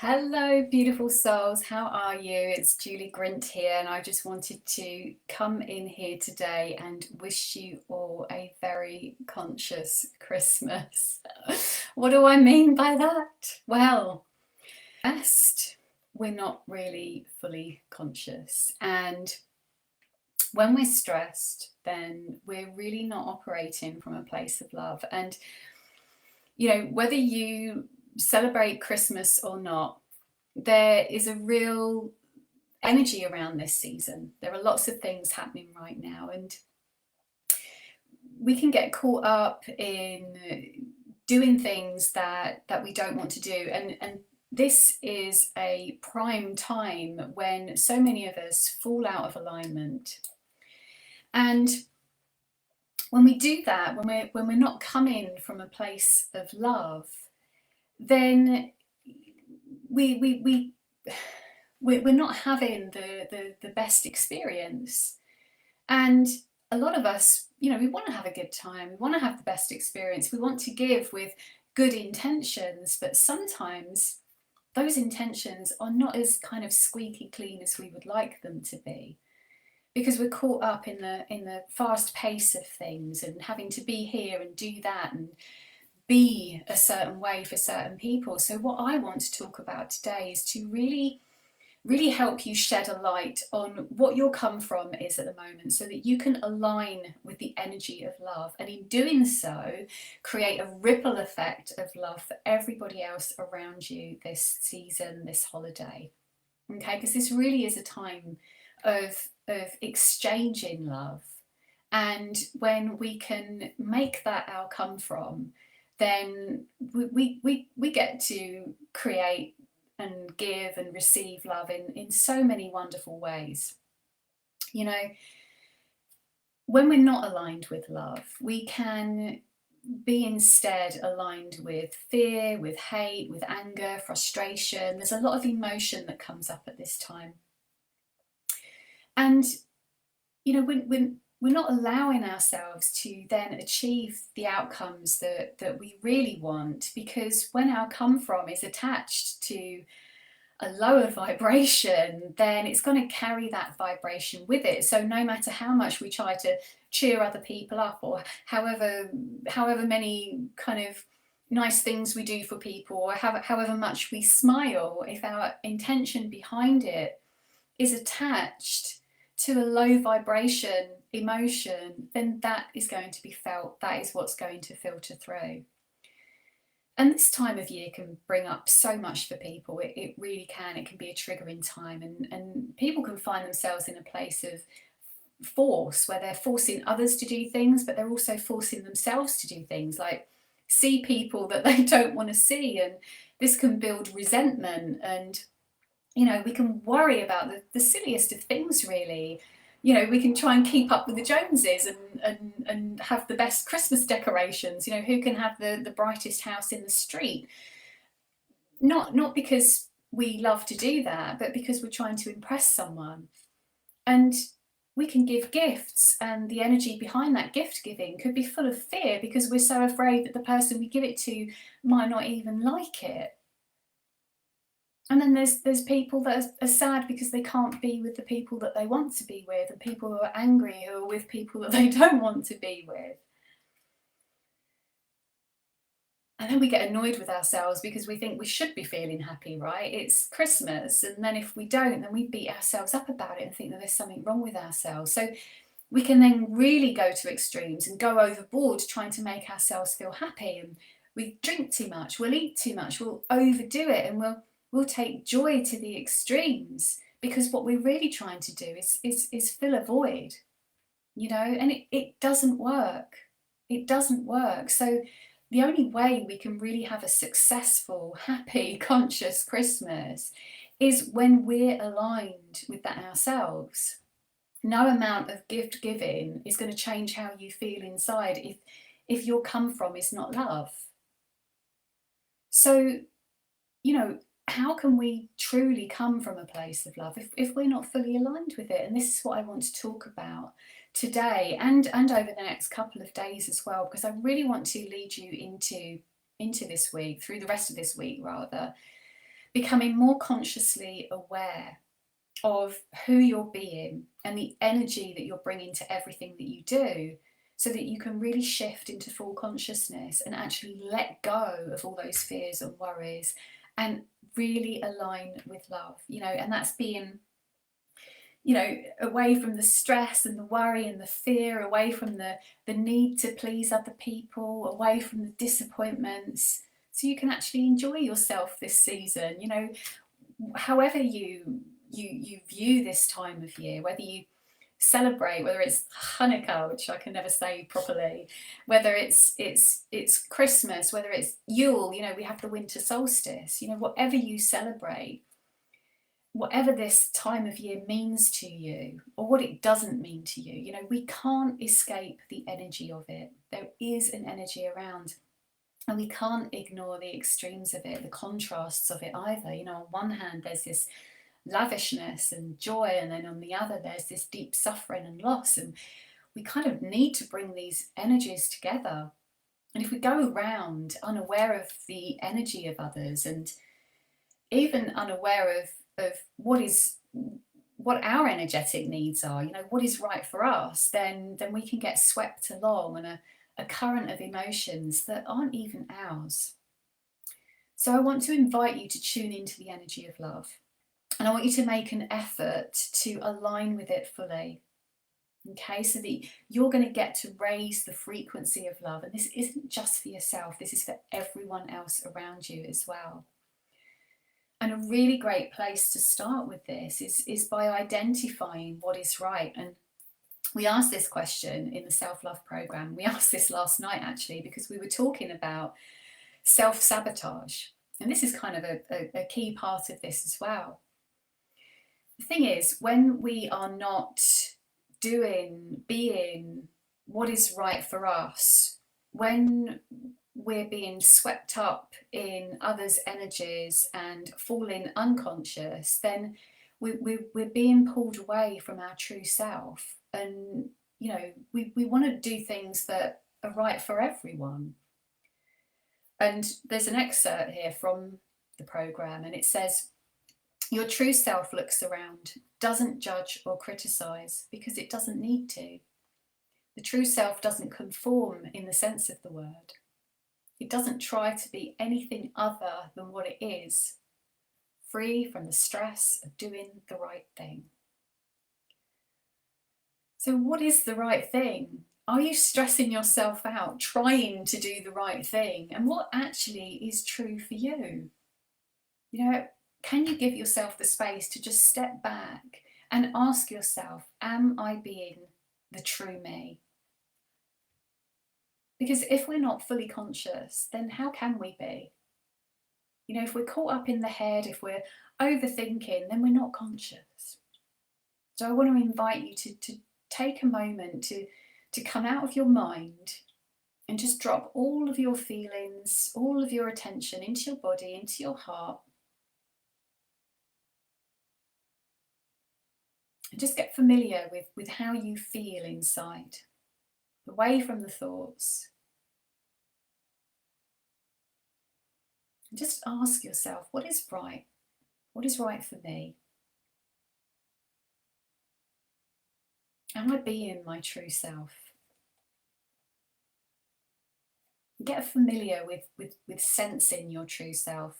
Hello, beautiful souls. How are you? It's Julie Grint here, and I just wanted to come in here today and wish you all a very conscious Christmas. What do I mean by that? Well, first, we're not really fully conscious, and when we're stressed, then we're really not operating from a place of love. And whether you celebrate Christmas or not, there is a real energy around this season. There are lots of things happening right now, and we can get caught up in doing things that we don't want to do. And this is a prime time when so many of us fall out of alignment. And when we do that, when we're not coming from a place of love, then we're not having the best experience. And a lot of us, we want to have a good time, we want to have the best experience, we want to give with good intentions, but sometimes those intentions are not as kind of squeaky clean as we would like them to be, because we're caught up in the fast pace of things and having to be here and do that and be a certain way for certain people. So what I want to talk about today is to really help you shed a light on what your come from is at the moment, so that you can align with the energy of love, and in doing so create a ripple effect of love for everybody else around you this season, this holiday. Okay, because this really is a time of exchanging love, and when we can make that our come from, then we get to create and give and receive love in so many wonderful ways. When we're not aligned with love, we can be instead aligned with fear, with hate, with anger, frustration. There's a lot of emotion that comes up at this time. And when we're not allowing ourselves to then achieve the outcomes that we really want, because when our come from is attached to a lower vibration, then it's going to carry that vibration with it. So no matter how much we try to cheer other people up, or however many kind of nice things we do for people, or however much we smile, if our intention behind it is attached to a low vibration emotion, then that is going to be felt. That is what's going to filter through. And this time of year can bring up so much for people. It really can. It can be a triggering time, and people can find themselves in a place of force, where they're forcing others to do things, but they're also forcing themselves to do things, like see people that they don't want to see. And this can build resentment, and we can worry about the silliest of things, really. We can try and keep up with the Joneses and have the best Christmas decorations. Who can have the brightest house in the street? Not because we love to do that, but because we're trying to impress someone. And we can give gifts, and the energy behind that gift giving could be full of fear, because we're so afraid that the person we give it to might not even like it. And then there's people that are sad because they can't be with the people that they want to be with, and people who are angry who are with people that they don't want to be with. And then we get annoyed with ourselves because we think we should be feeling happy, right? It's Christmas. And then if we don't, then we beat ourselves up about it and think that there's something wrong with ourselves. So we can then really go to extremes and go overboard trying to make ourselves feel happy. And we drink too much, we'll eat too much, we'll overdo it, and we'll take joy to the extremes, because what we're really trying to do is fill a void, and it doesn't work. It doesn't work. So the only way we can really have a successful, happy, conscious Christmas is when we're aligned with that ourselves. No amount of gift giving is going to change how you feel inside if your come from is not love. So, how can we truly come from a place of love if we're not fully aligned with it? And this is what I want to talk about today, and over the next couple of days as well, because I really want to lead you into this week, through the rest of this week rather, becoming more consciously aware of who you're being and the energy that you're bringing to everything that you do, so that you can really shift into full consciousness and actually let go of all those fears and worries and really align with love, and that's being, away from the stress and the worry and the fear, away from the need to please other people, away from the disappointments, so you can actually enjoy yourself this season, however you view this time of year, whether you celebrate, whether it's Hanukkah, which I can never say properly, whether it's Christmas, whether it's Yule, we have the winter solstice, whatever you celebrate, whatever this time of year means to you or what it doesn't mean to you, we can't escape the energy of it. There is an energy around. And we can't ignore the extremes of it, the contrasts of it either. On one hand, there's this lavishness and joy, and then on the other, there's this deep suffering and loss. And we kind of need to bring these energies together. And if we go around unaware of the energy of others and even unaware of what our energetic needs are, what is right for us, then we can get swept along on a current of emotions that aren't even ours. So I want to invite you to tune into the energy of love. And I want you to make an effort to align with it fully. Okay, so that you're going to get to raise the frequency of love. And this isn't just for yourself, this is for everyone else around you as well. And a really great place to start with this is by identifying what is right. And we asked this question in the self-love program. We asked this last night, actually, because we were talking about self-sabotage. And this is kind of a key part of this as well. The thing is, when we are not being what is right for us, when we're being swept up in others' energies and falling unconscious, then we're being pulled away from our true self. And, we want to do things that are right for everyone. And there's an excerpt here from the program, and it says, your true self looks around, doesn't judge or criticize because it doesn't need to. The true self doesn't conform in the sense of the word. It doesn't try to be anything other than what it is, free from the stress of doing the right thing. So what is the right thing? Are you stressing yourself out, trying to do the right thing? And what actually is true for you? Can you give yourself the space to just step back and ask yourself, am I being the true me? Because if we're not fully conscious, then how can we be? If we're caught up in the head, if we're overthinking, then we're not conscious. So I want to invite you to take a moment to come out of your mind and just drop all of your feelings, all of your attention into your body, into your heart. And just get familiar with how you feel inside, away from the thoughts. And just ask yourself, what is right? What is right for me? Am I being my true self? Get familiar with sensing your true self.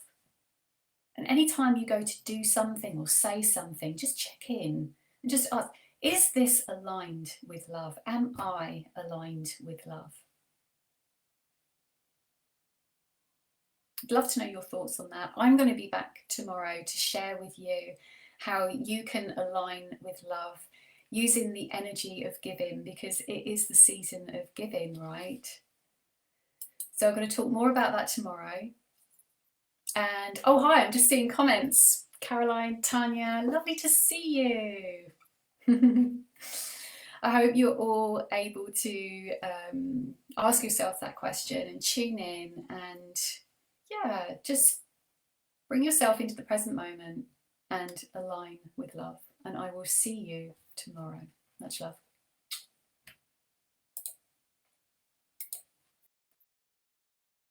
And anytime you go to do something or say something, just check in and just ask, is this aligned with love? Am I aligned with love? I'd love to know your thoughts on that. I'm going to be back tomorrow to share with you how you can align with love using the energy of giving, because it is the season of giving, right? So I'm going to talk more about that tomorrow. And oh, hi, I'm just seeing comments. Caroline, Tanya, lovely to see you. I hope you're all able to ask yourself that question and tune in and just bring yourself into the present moment and align with love. And I will see you tomorrow. Much love.